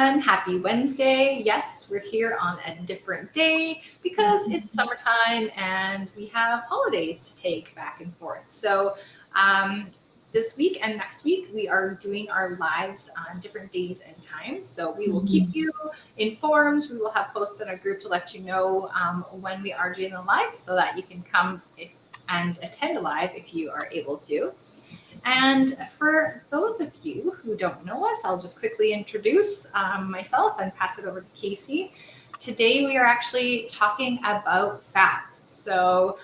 everyone. Happy Wednesday. Yes, we're here on a different day because it's summertime and we have holidays to take back and forth. So, this week and next week, we are doing our lives on different days and times. So, we will keep you informed. We will have posts in our group to let you know when we are doing the live so that you can come and attend a live if you are able to. And for those of you who don't know us, I'll just quickly introduce myself and pass it over to Casey. Today, we are actually talking about fats. So,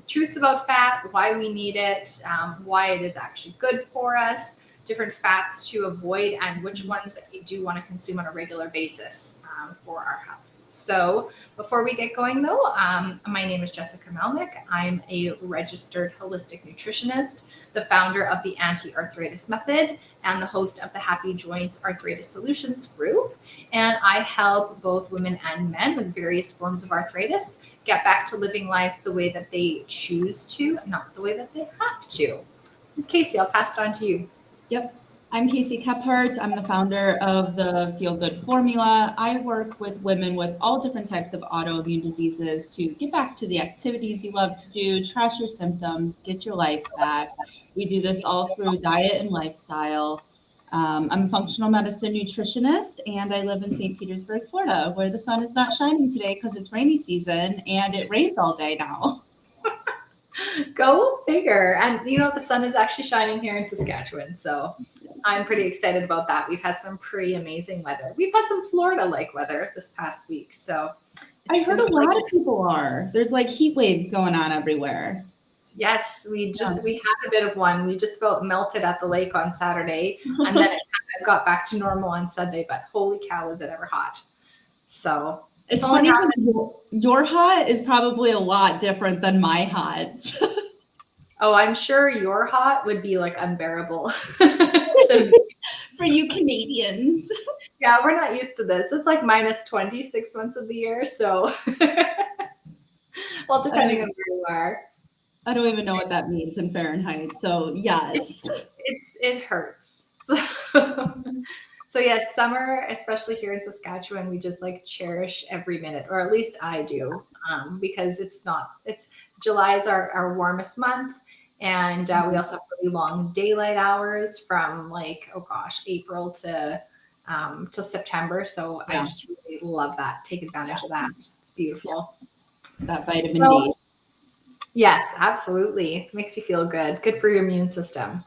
truths about fat, why we need it, why it is actually good for us, different fats to avoid, and which ones that you do want to consume on a regular basis for our health. So before we get going though, my name is Jessica Melnick. I'm a registered holistic nutritionist, the founder of the Anti-Arthritis Method, and the host of the Happy Joints Arthritis Solutions group. And I help both women and men with various forms of arthritis get back to living life the way that they choose to, not the way that they have to. Casey, I'll pass it on to you. Yep. I'm Casey Kephart. I'm the founder of the Feel Good Formula. I work with women with all different types of autoimmune diseases to get back to the activities you love to do, trash your symptoms, get your life back. We do this all through diet and lifestyle. I'm a functional medicine nutritionist, and I live in St. Petersburg, Florida, where the sun is not shining today because it's rainy season, and it rains all day now. Go figure. And you know, the sun is actually shining here in Saskatchewan. So I'm pretty excited about that. We've had some pretty amazing weather. We've had some Florida-like weather this past week. So I heard a lot of people are. There's like heat waves going on everywhere. Yes, we had a bit of one. We just felt melted at the lake on Saturday, and then it kind of got back to normal on Sunday. But holy cow, is it ever hot? So it's funny because your hot is probably a lot different than my hot. Oh, I'm sure your hot would be like unbearable. For you Canadians. Yeah, we're not used to this. It's like minus 20 6 months of the year. So, well, depending on where you are. I don't even know what that means in Fahrenheit. So, yes. It hurts. So yes, summer, especially here in Saskatchewan, we just like cherish every minute, or at least I do, because July is our warmest month. And we also have really long daylight hours from like, oh gosh, April to September. So I just really love that. Take advantage of that. It's beautiful. That vitamin D. Yes, absolutely. It makes you feel good. Good for your immune system.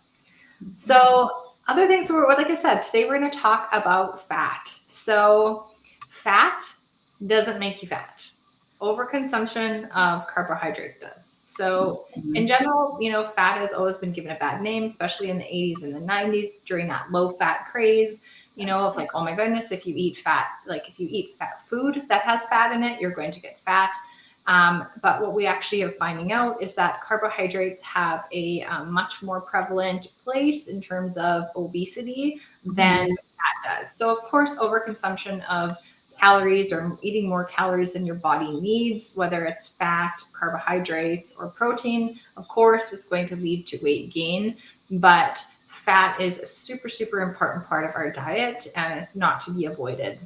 So other things, like I said, today we're going to talk about fat. So fat doesn't make you fat. Overconsumption of carbohydrates does. So in general, you know, fat has always been given a bad name, especially in the 80s and the 90s during that low fat craze, you know, of like, oh my goodness, if you eat fat food that has fat in it, you're going to get fat. But what we actually are finding out is that carbohydrates have a much more prevalent place in terms of obesity than fat does. So of course, overconsumption of calories or eating more calories than your body needs, whether it's fat, carbohydrates, or protein, of course, is going to lead to weight gain. But fat is a super, super important part of our diet, and it's not to be avoided.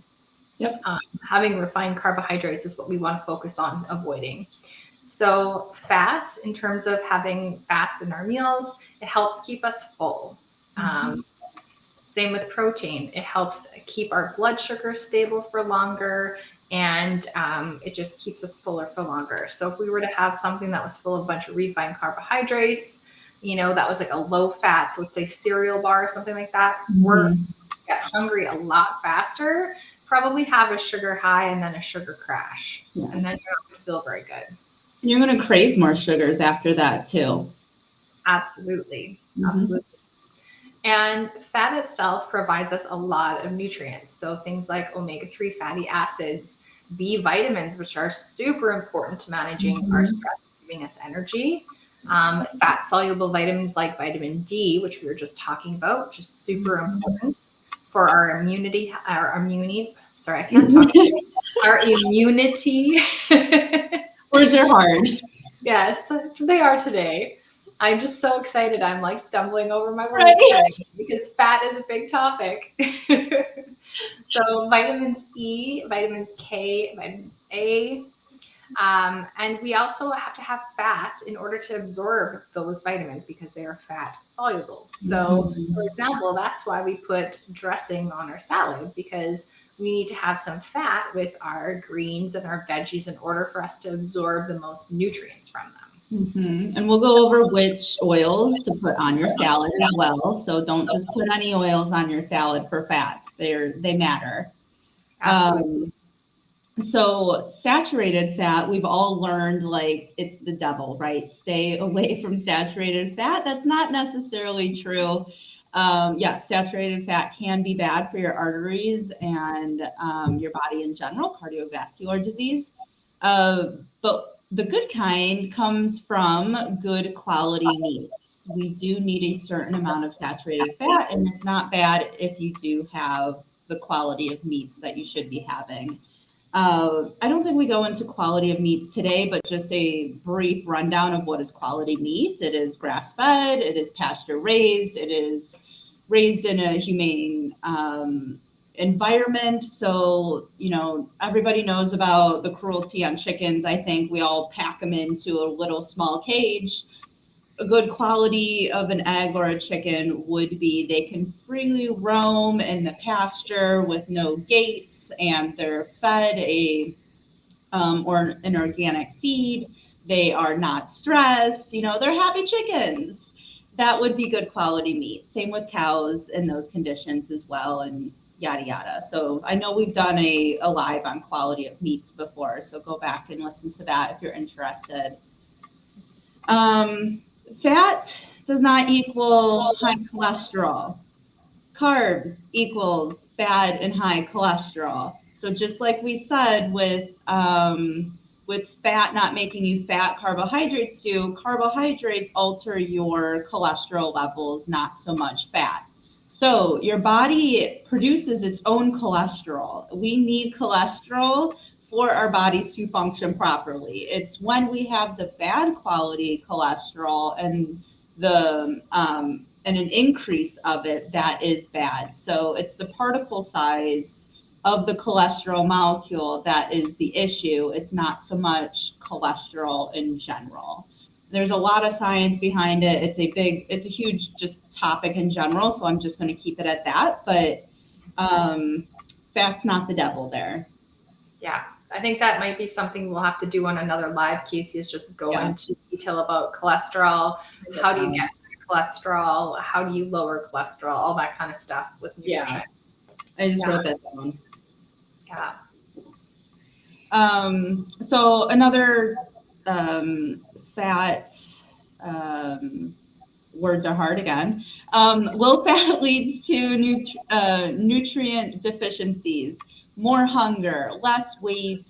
Yep. Having refined carbohydrates is what we want to focus on avoiding. So fat, in terms of having fats in our meals, it helps keep us full. Same with protein. It helps keep our blood sugar stable for longer, and it just keeps us fuller for longer. So if we were to have something that was full of a bunch of refined carbohydrates, you know, that was like a low fat, let's say cereal bar or something like that, we're get hungry a lot faster, probably have a sugar high and then a sugar crash. And then you're not going to feel very good. You're going to crave more sugars after that too. Absolutely. Absolutely. And fat itself provides us a lot of nutrients. So things like omega-3 fatty acids, B vitamins, which are super important to managing our stress, giving us energy. Fat soluble vitamins like vitamin D, which we were just talking about, which is super important for our immunity. Sorry, I can't talk. Our immunity. Words are hard. Yes, they are today. I'm just so excited. I'm like stumbling over my words Right. today because fat is a big topic. So vitamins E, vitamins K, vitamin A, and we also have to have fat in order to absorb those vitamins because they are fat soluble. So, for example, that's why we put dressing on our salad because we need to have some fat with our greens and our veggies in order for us to absorb the most nutrients from them. And we'll go over which oils to put on your salad as well. So don't just put any oils on your salad for fat. They matter. Absolutely. So saturated fat, we've all learned like it's the devil, right? Stay away from saturated fat. That's not necessarily true. Yes, saturated fat can be bad for your arteries and your body in general, cardiovascular disease. But the good kind comes from good quality meats. We do need a certain amount of saturated fat, and it's not bad if you do have the quality of meats that you should be having. I don't think we go into quality of meats today, but just a brief rundown of what is quality meat. It is grass-fed, it is pasture-raised, it is raised in a humane environment. So, everybody knows about the cruelty on chickens. I think we all pack them into a little small cage. A good quality of an egg or a chicken would be they can freely roam in the pasture with no gates, and they're fed or an organic feed. They are not stressed. They're happy chickens. That would be good quality meat. Same with cows in those conditions as well, and yada yada. So I know we've done a live on quality of meats before, so go back and listen to that if you're interested. Fat does not equal high cholesterol. Carbs equals bad and high cholesterol. So just like we said with fat not making you fat, carbohydrates do. Carbohydrates alter your cholesterol levels, not so much fat. So your body produces its own cholesterol. We need cholesterol for our bodies to function properly. It's when we have the bad quality cholesterol and and an increase of it that is bad. So it's the particle size of the cholesterol molecule that is the issue. It's not so much cholesterol in general. There's a lot of science behind it. It's a huge just topic in general. So I'm just going to keep it at that. But fat's not the devil there. Yeah, I think that might be something we'll have to do on another live, Casey, is just go into detail about cholesterol. How do you get cholesterol? How do you lower cholesterol? All that kind of stuff with nutrition. Yeah. I just wrote that down. Yeah. So another fat, words are hard again. Low fat leads to nutrient deficiencies, more hunger, less weight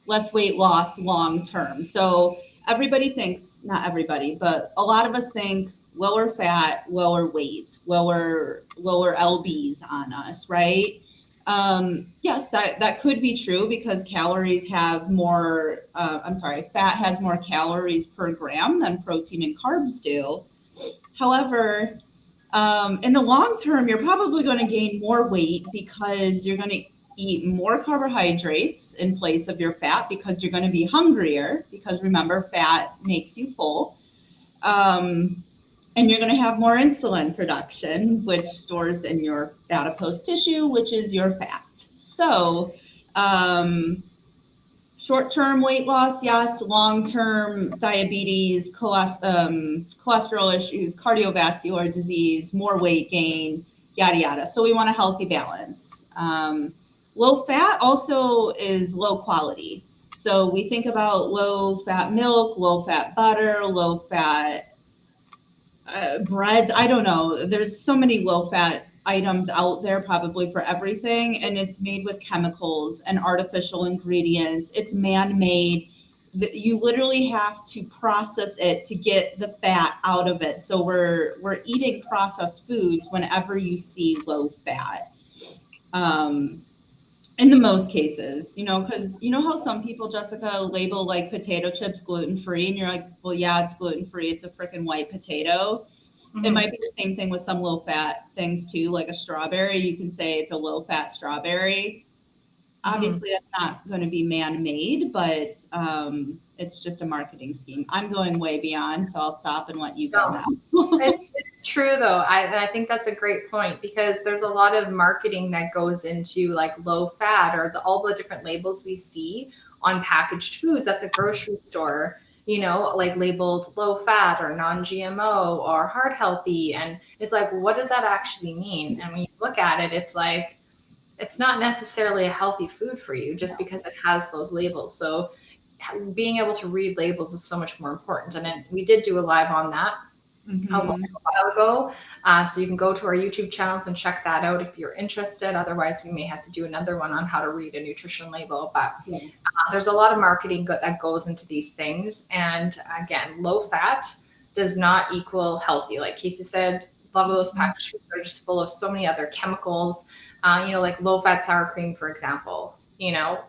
loss long term. So everybody thinks, not everybody, but a lot of us think lower fat, lower weight, lower lbs on us, right? Yes, that could be true because fat has more calories per gram than protein and carbs do. However, in the long term, you're probably going to gain more weight because you're going to eat more carbohydrates in place of your fat because you're going to be hungrier, because remember, fat makes you full. And you're going to have more insulin production, which stores in your adipose tissue, which is your fat. So short-term weight loss, yes. Long-term diabetes, cholesterol issues, cardiovascular disease, more weight gain, yada, yada. So we want a healthy balance. Low fat also is low quality. So we think about low-fat milk, low-fat butter, low-fat breads. I don't know. There's so many low-fat items out there probably for everything, and it's made with chemicals and artificial ingredients. It's man-made. You literally have to process it to get the fat out of it. So we're eating processed foods whenever you see low fat. In the most cases, because you know how some people, Jessica, label like potato chips gluten-free, and you're like, well, yeah, it's gluten-free. It's a freaking white potato. It Mhm. might be the same thing with some low-fat things too, like a strawberry. You can say it's a low-fat strawberry. Mhm. Obviously, that's not going to be man-made, but it's just a marketing scheme. I'm going way beyond, so I'll stop and let you go No, now. it's true though. I think that's a great point because there's a lot of marketing that goes into like low fat or all the different labels we see on packaged foods at the grocery store, like labeled low fat or non-GMO or heart healthy. And it's like, what does that actually mean? And when you look at it, it's like, it's not necessarily a healthy food for you just because it has those labels. So being able to read labels is so much more important. And we did do a live on that a Hmm. while ago. So you can go to our YouTube channels and check that out if you're interested. Otherwise, we may have to do another one on how to read a nutrition label. But Yeah. there's a lot of marketing that goes into these things. And again, low fat does not equal healthy. Like Casey said, a lot of those packaged foods are just full of so many other chemicals. Like low fat sour cream, for example.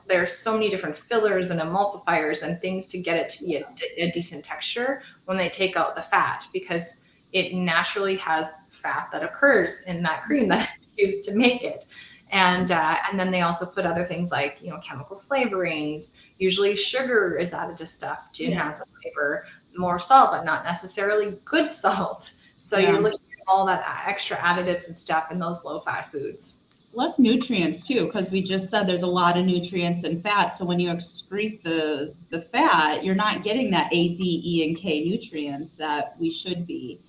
There's so many different fillers and emulsifiers and things to get it to be a decent texture when they take out the fat because it naturally has fat that occurs in that cream that's used to make it. And then they also put other things like chemical flavorings. Usually sugar is added to stuff to Yeah. enhance the flavor, more salt, but not necessarily good salt. So Yeah. you're looking at all that extra additives and stuff in those low fat foods. Less nutrients too, because we just said there's a lot of nutrients in fat. So when you excrete the fat, you're not getting that A, D, E, and K nutrients that we should be.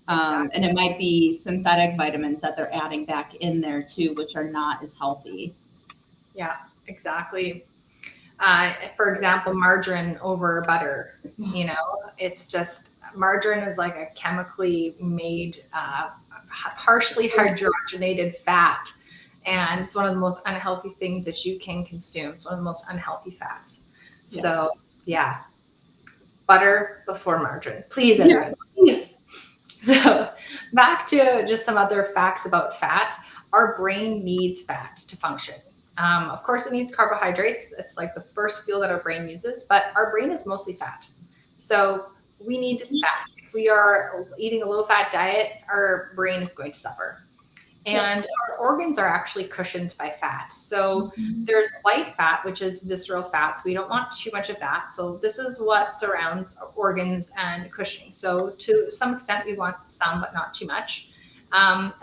Exactly. And it might be synthetic vitamins that they're adding back in there too, which are not as healthy. Yeah, exactly. For example, margarine over butter. It's just margarine is like a chemically made, partially hydrogenated fat, and it's one of the most unhealthy things that you can consume. It's one of the most unhealthy fats. Yeah. So, yeah, butter before margarine, please, Yeah. everyone, please. So, back to just some other facts about fat. Our brain needs fat to function. Of course, it needs carbohydrates. It's like the first fuel that our brain uses, but our brain is mostly fat. So, we need fat. If we are eating a low fat diet, our brain is going to suffer. Yep. And our organs are actually cushioned by fat. So Mhm. there's white fat, which is visceral fats. We don't want too much of that. So this is what surrounds organs and cushioning. So to some extent, we want some, but not too much.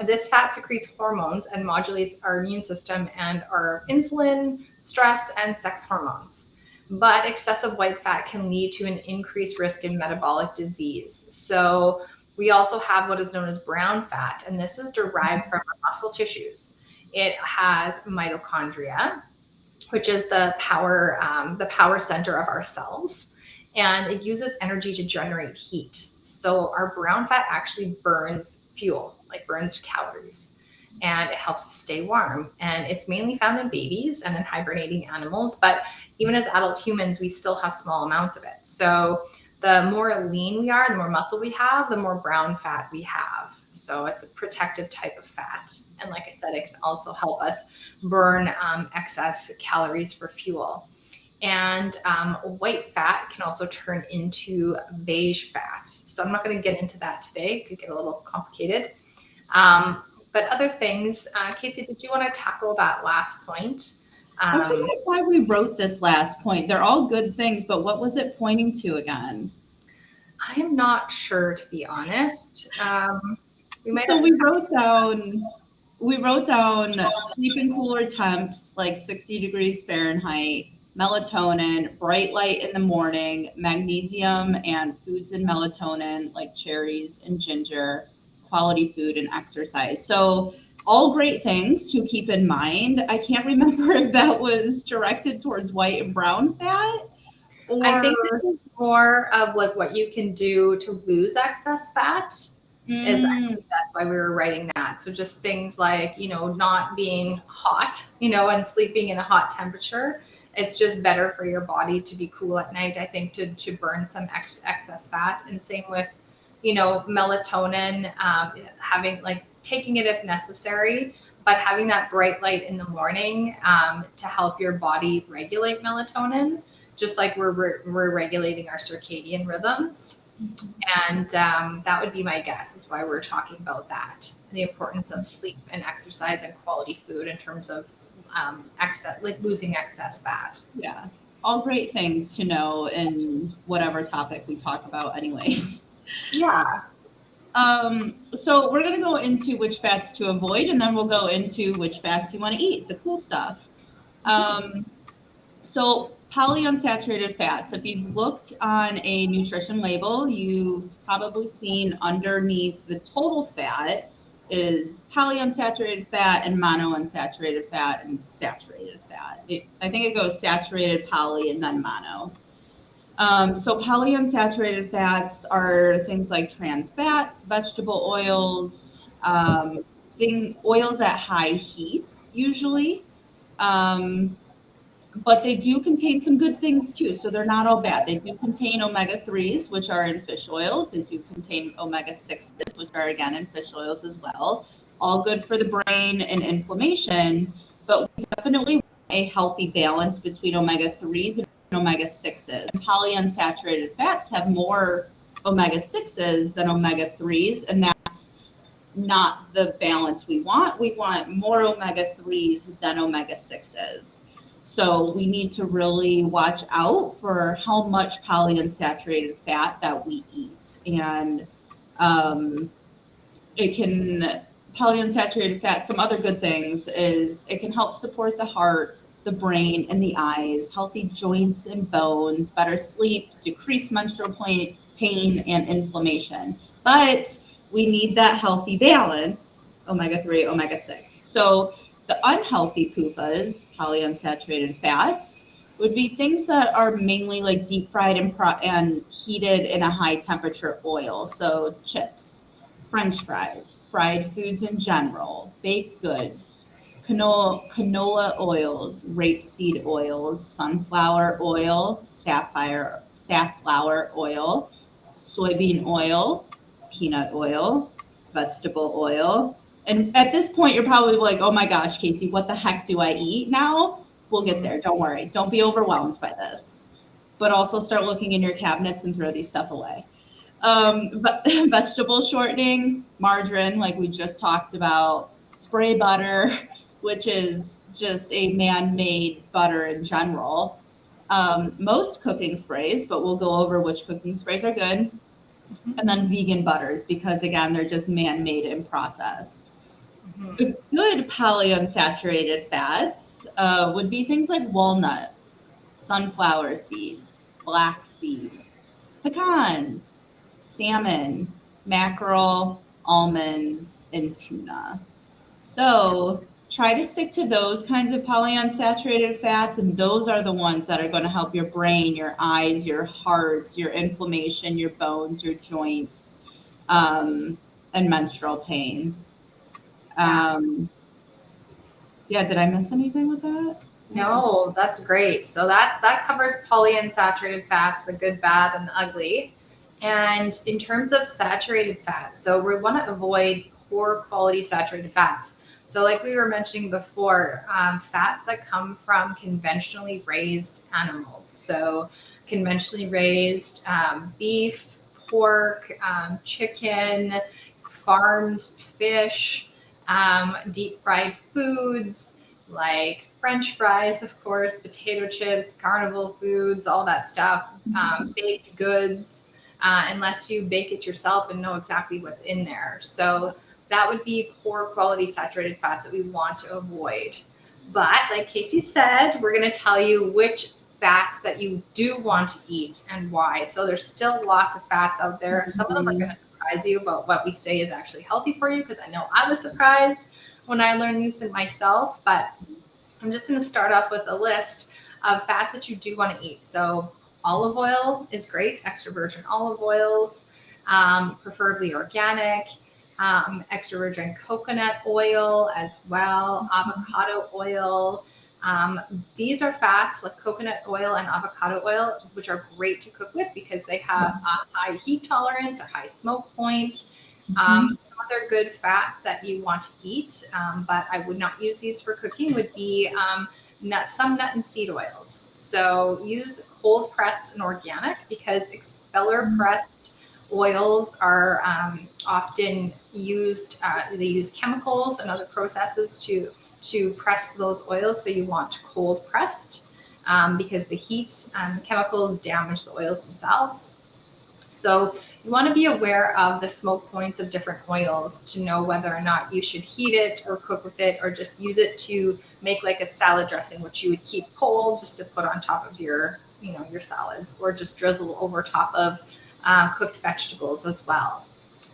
This fat secretes hormones and modulates our immune system and our insulin, stress, and sex hormones. But excessive white fat can lead to an increased risk in metabolic disease. So we also have what is known as brown fat, and this is derived from our muscle tissues. It has mitochondria, which is the power center of our cells, and it uses energy to generate heat. So our brown fat actually burns fuel, like burns calories, and it helps us stay warm. And it's mainly found in babies and in hibernating animals, but even as adult humans, we still have small amounts of it. So the more lean we are, the more muscle we have, the more brown fat we have. So it's a protective type of fat. And like I said, it can also help us burn excess calories for fuel. And white fat can also turn into beige fat. So I'm not going to get into that today. It could get a little complicated. Um, but other things, Casey, did you want to tackle that last point? I forget why we wrote this last point. They're all good things, but what was it pointing to again? I am not sure, to be honest. We might So have to. we wrote down sleep in cooler temps, like 60 degrees Fahrenheit, melatonin, bright light in the morning, magnesium and foods and melatonin like cherries and ginger, quality food and exercise. So all great things to keep in mind. I can't remember if that was directed towards white and brown fat I or think this is more of like what you can do to lose excess fat. Is I mm, think that's why we were writing that. So just things like not being hot, and sleeping in a hot temperature. It's just better for your body to be cool at night. I think to burn some excess fat, and same with melatonin, having like taking it if necessary, but having that bright light in the morning to help your body regulate melatonin, just like we're regulating our circadian rhythms. And that would be my guess is why we're talking about that, the importance of sleep and exercise and quality food in terms of excess, like losing excess fat. Yeah, all great things to know in whatever topic we talk about anyways. Yeah. So we're going to go into which fats to avoid, and then we'll go into which fats you want to eat, the cool stuff. So polyunsaturated fats, if you've looked on a nutrition label, you've probably seen underneath the total fat is polyunsaturated fat and monounsaturated fat and saturated fat. I think it goes saturated, poly, and then mono. So polyunsaturated fats are things like trans fats, vegetable oils, oils at high heats usually. But they do contain some good things too. So they're not all bad. They do contain omega-3s, which are in fish oils. They do contain omega-6s, which are again in fish oils as well. All good for the brain and inflammation, but we definitely want a healthy balance between omega-3s and omega-6s. And polyunsaturated fats have more omega-6s than omega-3s, and that's not the balance we want. We want more omega-3s than omega-6s. So we need to really watch out for how much polyunsaturated fat that we eat. And polyunsaturated fat, some other good things is it can help support the heart, the brain, and the eyes, healthy joints and bones, better sleep, decreased menstrual pain, and inflammation. But we need that healthy balance, omega-3, omega-6. So the unhealthy PUFAs, polyunsaturated fats, would be things that are mainly like deep fried and heated in a high temperature oil. So chips, French fries, fried foods in general, baked goods, canola oils, rapeseed oils, sunflower oil, safflower oil, soybean oil, peanut oil, vegetable oil. And at this point, you're probably like, oh my gosh, Casey, what the heck do I eat now? We'll get there. Don't worry. Don't be overwhelmed by this. But also start looking in your cabinets and throw these stuff away. But vegetable shortening, margarine, like we just talked about, spray butter, which is just a man-made butter in general. Most cooking sprays, but we'll go over which cooking sprays are good. And then vegan butters, because again, they're just man-made and processed. The good polyunsaturated fats would be things like walnuts, sunflower seeds, black seeds, pecans, salmon, mackerel, almonds, and tuna. So try to stick to those kinds of polyunsaturated fats, and those are the ones that are going to help your brain, your eyes, your heart, your inflammation, your bones, your joints, and menstrual pain. Did I miss anything with that? No, that's great. So that covers polyunsaturated fats, the good, bad, and the ugly. And in terms of saturated fats, so we want to avoid poor quality saturated fats. So like we were mentioning before, fats that come from conventionally raised animals. So conventionally raised beef, pork, chicken, farmed fish, deep fried foods like French fries, of course, potato chips, carnival foods, all that stuff, baked goods, unless you bake it yourself and know exactly what's in there. So that would be poor quality saturated fats that we want to avoid. But like Casey said, we're going to tell you which fats that you do want to eat and why. So there's still lots of fats out there. Some of them are going to surprise you about what we say is actually healthy for you, because I know I was surprised when I learned these myself. But I'm just going to start off with a list of fats that you do want to eat. So olive oil is great, extra virgin olive oils, preferably organic. Extra virgin coconut oil as well, avocado oil. These are fats like coconut oil and avocado oil, which are great to cook with because they have a high heat tolerance, a high smoke point. Some other good fats that you want to eat, but I would not use these for cooking, would be some nut and seed oils. So use cold pressed and organic, because expeller pressed oils are often used. They use chemicals and other processes to press those oils. So you want cold pressed, because the heat and chemicals damage the oils themselves. So you want to be aware of the smoke points of different oils to know whether or not you should heat it or cook with it, or just use it to make like a salad dressing, which you would keep cold just to put on top of your, your salads, or just drizzle over top of cooked vegetables as well.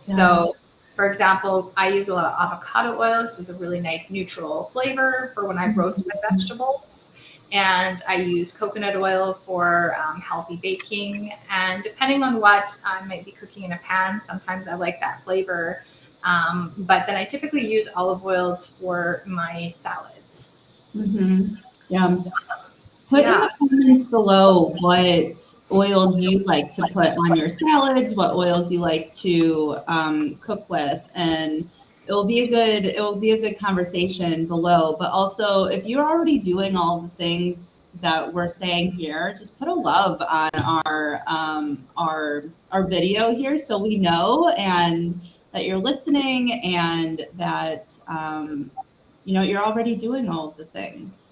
Yeah. So, for example, I use a lot of avocado oil. This is a really nice neutral flavor for when I roast my vegetables. And I use coconut oil for healthy baking. And depending on what I might be cooking in a pan, sometimes I like that flavor. But then I typically use olive oils for my salads. Mm-hmm. Yeah. Put in the comments below what oils you like to put on your salads, what oils you like to cook with, and it will be a good conversation below. But also, if you're already doing all the things that we're saying here, just put a love on our video here, so we know and that you're listening, and that you're already doing all of the things.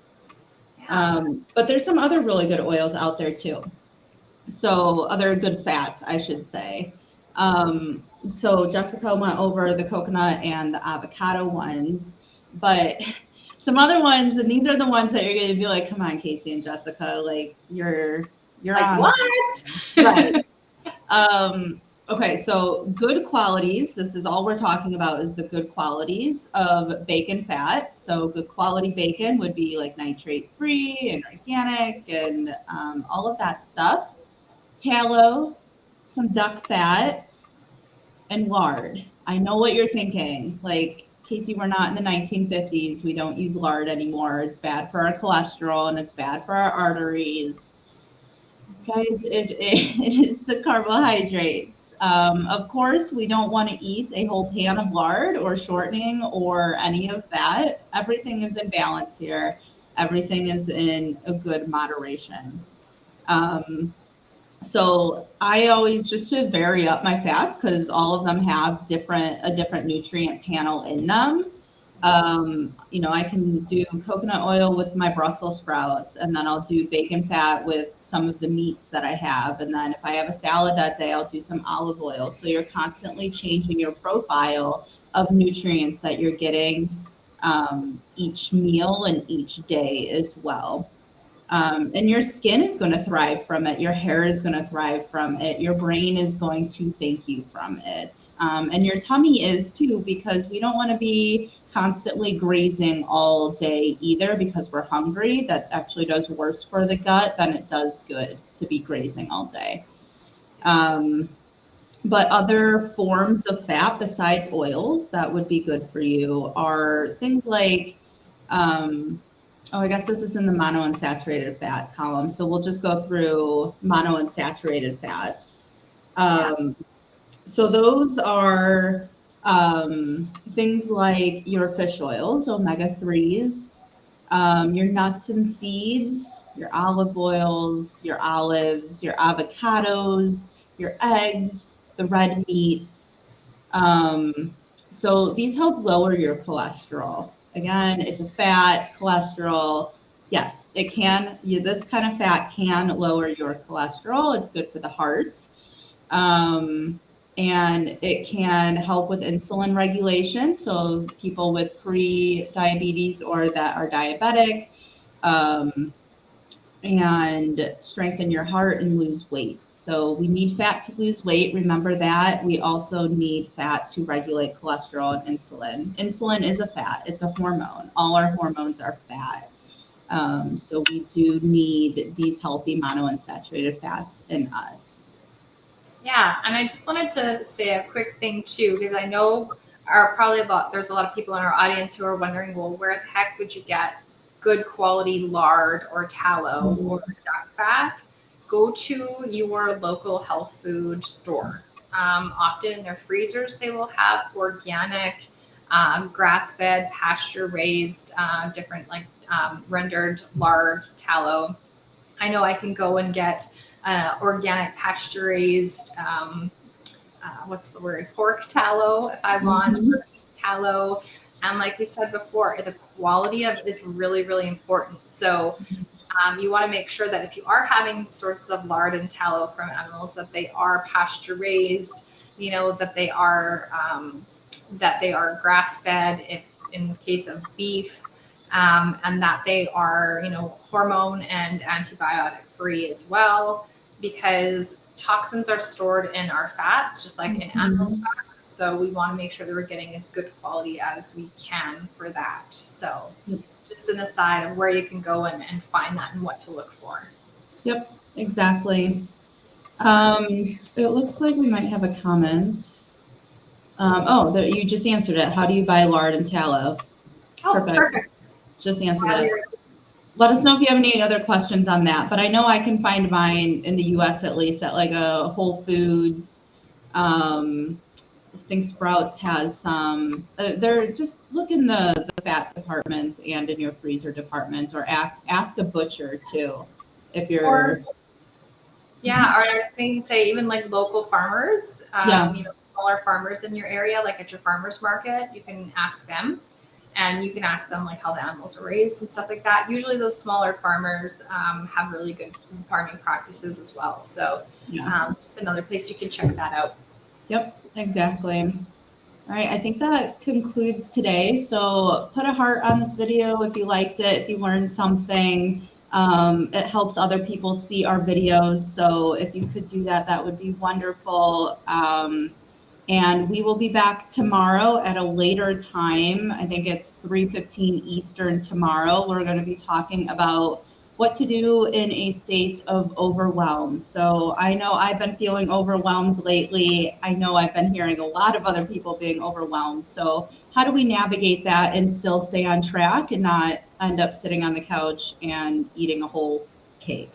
But there's some other really good oils out there too. So other good fats, I should say. So Jessica went over the coconut and the avocado ones, but some other ones, and these are the ones that you're going to be like, come on, Casey and Jessica, like you're like on. What? Right. Okay, so good qualities. This is all we're talking about, is the good qualities of bacon fat. So good quality bacon would be like nitrate free and organic and all of that stuff. Tallow, some duck fat, and lard. I know what you're thinking. Like, Casey, we're not in the 1950s. We don't use lard anymore. It's bad for our cholesterol and it's bad for our arteries. Guys, it is the carbohydrates. Of course, we don't want to eat a whole pan of lard or shortening or any of that. Everything is in balance here. Everything is in a good moderation. So I always, just to vary up my fats, because all of them have a different nutrient panel in them. I can do coconut oil with my Brussels sprouts, and then I'll do bacon fat with some of the meats that I have. And then if I have a salad that day, I'll do some olive oil. So you're constantly changing your profile of nutrients that you're getting each meal and each day as well. And your skin is going to thrive from it. Your hair is going to thrive from it. Your brain is going to thank you from it. And your tummy is too, because we don't want to be constantly grazing all day either, because we're hungry. That actually does worse for the gut than it does good to be grazing all day. But other forms of fat besides oils that would be good for you are things like, I guess this is in the monounsaturated fat column. So we'll just go through monounsaturated fats. So those are things like your fish oils, omega-3s, your nuts and seeds, your olive oils, your olives, your avocados, your eggs, the red meats. So these help lower your cholesterol. Again, it's a fat, cholesterol. Yes, it can. This kind of fat can lower your cholesterol. It's good for the heart. And it can help with insulin regulation. So people with pre-diabetes or that are diabetic, and strengthen your heart and lose weight. So we need fat to lose weight. Remember that. We also need fat to regulate cholesterol and insulin. Insulin is a fat. It's a hormone. All our hormones are fat. So we do need these healthy monounsaturated fats in us. Yeah, and I just wanted to say a quick thing too, because I know there's a lot of people in our audience who are wondering, well, where the heck would you get good quality lard or tallow or duck fat? Go to your local health food store. Often in their freezers, they will have organic, grass-fed, pasture-raised, different like rendered lard, tallow. I know I can go and get organic pasture-raised, what's the word, pork tallow if I want, Mhm. or beef tallow. And like we said before, the quality of it is really, really important. So you want to make sure that if you are having sources of lard and tallow from animals, that they are pasture raised, that they are grass fed. If in case of beef, and that they are, hormone and antibiotic free as well, because toxins are stored in our fats, just like in animals' Mhm. fats. So we want to make sure that we're getting as good quality as we can for that. So just an aside of where you can go and find that and what to look for. Yep, exactly. It looks like we might have a comment. You just answered it. How do you buy lard and tallow? Oh, Perfect. perfect. Just answered Glad it. you're- Let us know if you have any other questions on that. But I know I can find mine in the US at least at like a Whole Foods. I think Sprouts has some. They're just look in the fat department and in your freezer department, or ask a butcher too if Or you're. yeah, or I was going to say even like local farmers, Yeah. smaller farmers in your area, like at your farmers market, you can ask them, and you can ask them like how the animals are raised and stuff like that. Usually those smaller farmers have really good farming practices as well. So Yeah. just another place you can check that out. Yep. Exactly. All right, I think that concludes today. So put a heart on this video if you liked it, if you learned something. It helps other people see our videos. So if you could do that, that would be wonderful. And we will be back tomorrow at a later time. I think it's 3:15 Eastern tomorrow. We're going to be talking about what to do in a state of overwhelm. So I know I've been feeling overwhelmed lately. I know I've been hearing a lot of other people being overwhelmed. So how do we navigate that and still stay on track and not end up sitting on the couch and eating a whole cake?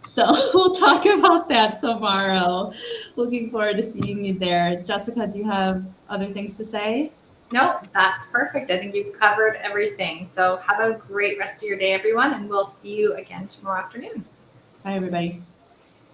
So we'll talk about that tomorrow. Looking forward to seeing you there. Jessica, do you have other things to say? No, that's perfect. I think you've covered everything. So have a great rest of your day, everyone, and we'll see you again tomorrow afternoon. Bye, everybody.